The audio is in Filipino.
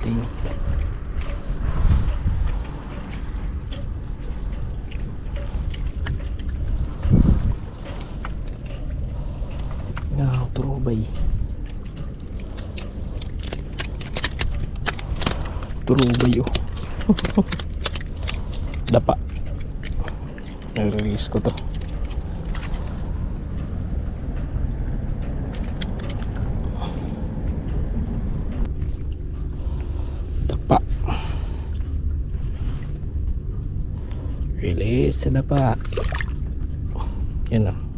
ting. Now, turubay. Turubay oh. Dapa. Nag-release ko to. Dapa. Release sa dapa. Yan oh.